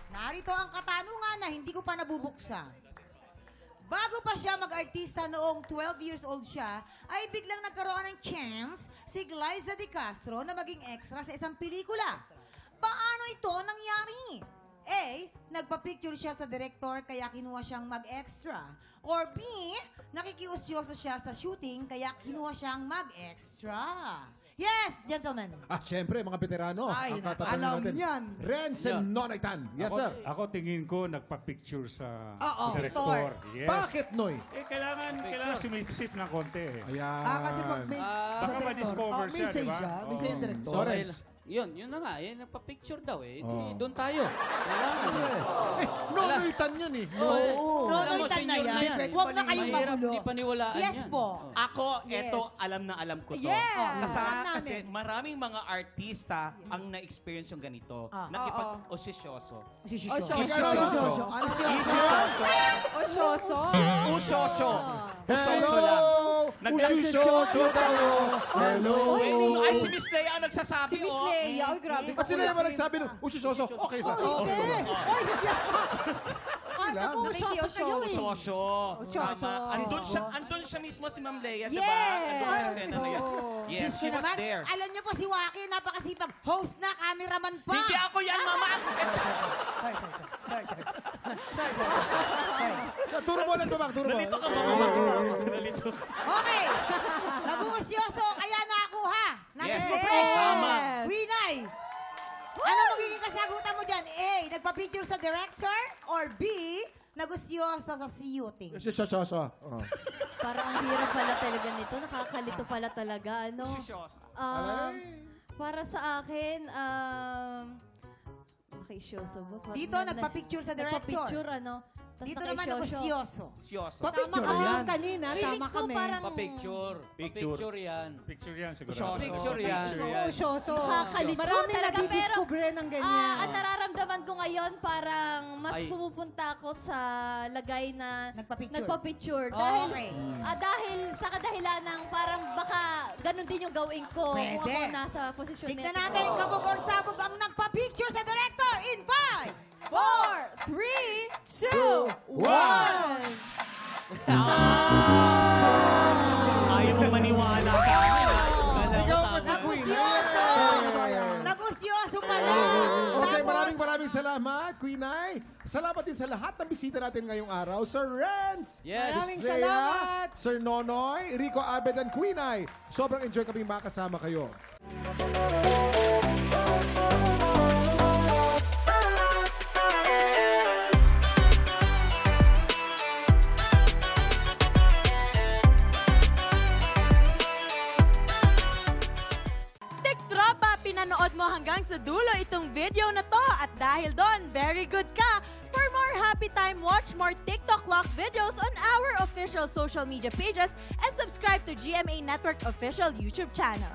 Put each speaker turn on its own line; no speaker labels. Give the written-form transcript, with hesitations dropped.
Narito ang katanungan na hindi ko pa nabubuksan. Bago pa siya mag-artista noong 12 years old siya, ay biglang nagkaroon ng chance si Glyza De Castro na maging extra sa isang pelikula. Paano ito nangyari? A. Nagpa-picture siya sa director kaya kinuha siyang mag-extra. Or B. Nakikiusyoso siya sa shooting kaya kinuha siyang mag-extra. Yes, gentlemen.
Siyempre, mga veterano.
Ay,
ang tatanungin
alam
natin.
yan.
Renz and Nonoy Tan. Yes, sir.
Ako tingin ko nagpa-picture sa
Oo,
director. Yes.
Bakit, Noy?
Kailangan sumipsip ng konti eh.
Ayan.
Kasi pag may
Baka ma-discover siya, di ba?
Minsan yung director.
So, Renz.
Yun na nga. Nagpa-picture daw eh.
Oo.
Doon tayo. Kailangan.
Nonoy Tan yan eh.
Oo.
Nonoy
Alam mo,
Tan na
senior
yan.
eh.
Huwag na kayong
Mahirap
magulo.
di paniwalaan
Yes
yan.
po.
Oo.
Ako, eto,
Yes.
alam na alam ko to.
Yes.
Kasi maraming mga artista ang na-experience yung ganito. Nakipag-osisyoso.
Osyoso.
Osyoso. Ano siya?
Osyoso.
Usyoso.
Hello! Ushushoso daw. Hello!
Ay, si Miss Lea ang nagsasabi,
Si Miss Leia. Ay, grabe.
At sila naman nagsabi ng Ushushoso. Okay na.
Hindi. Oy, hindi ako. Nag-usyoso kayo eh.
Usyoso.
Usyoso.
Tama. Andun siya mismo si Ma'am Lea, di ba?
Yes.
Andun sa eksena na yan. Yes,
Diyos ko
she was
naman,
there.
alam niyo po si Waki, napakasipag. Host na, cameraman pa.
Hindi ako yan, mama.
Turo mo lang, Tumang. Turo mo.
Nalito ka, mama. Nalito ka.
Okay. Nag-uusyoso, kaya nakakuha.
Yes,
Nag-spread.
tama.
Winay. Ano magiging kasagutan mo dyan? A, nagpa-picture sa director? Or B, nag-usyoso sa shooting?
Ushushoso.
Parang ang hirap pala talaga nito. Nakakalito pala talaga. Ano?
Usyoso.
Para sa akin, nakisyoso ba?
Dito, nagpa-picture sa director.
Nagpa-picture, ano? Tas
Dito naman
nakisyoso.
nag-usyoso.
Usyoso.
Tama ka lang kanina.
Feeling
Tama
ko
kami.
parang
Pa-picture. Pa-picture yan.
Picture yan siguro.
Usyoso.
Picture yan.
Osyoso.
Nakakalito
Marami
talaga, pero
nadidiscover ng ganyan.
ang nararamdaman ko ngayon, parang mas
Ay.
pumupunta ako sa lagay na
Nagpa-picture.
nagpa-picture.
Okay.
Dahil sa kadahilan ng parang baka ganun din yung gawin ko kung
Pwede.
ako nasa posisyon
Tignan
nito.
natin, kabog or sabog ang nagpa-picture sa director in 5,
4, 3, 2, 1.
Ayaw mo maniwala sa akin.
Ikaw pa si Queen.
Nag-usyoso! Nag-usyoso pala!
Okay,
Tapos,
maraming salamat, Queen Ay. Salamat din sa lahat ng bisita natin ngayong araw. Sir Renz,
Yes.
Maraming
Lea,
salamat.
Sir Nonoy, Rico Abed, and Queen Ay. Sobrang enjoy kami makasama kayo.
Tiktropa, pinanood mo hanggang sa dulo itong video na to at dahil doon, very good ka. For more happy time, watch more TikTok Clock videos on our official social media pages and subscribe to GMA Network official YouTube channel.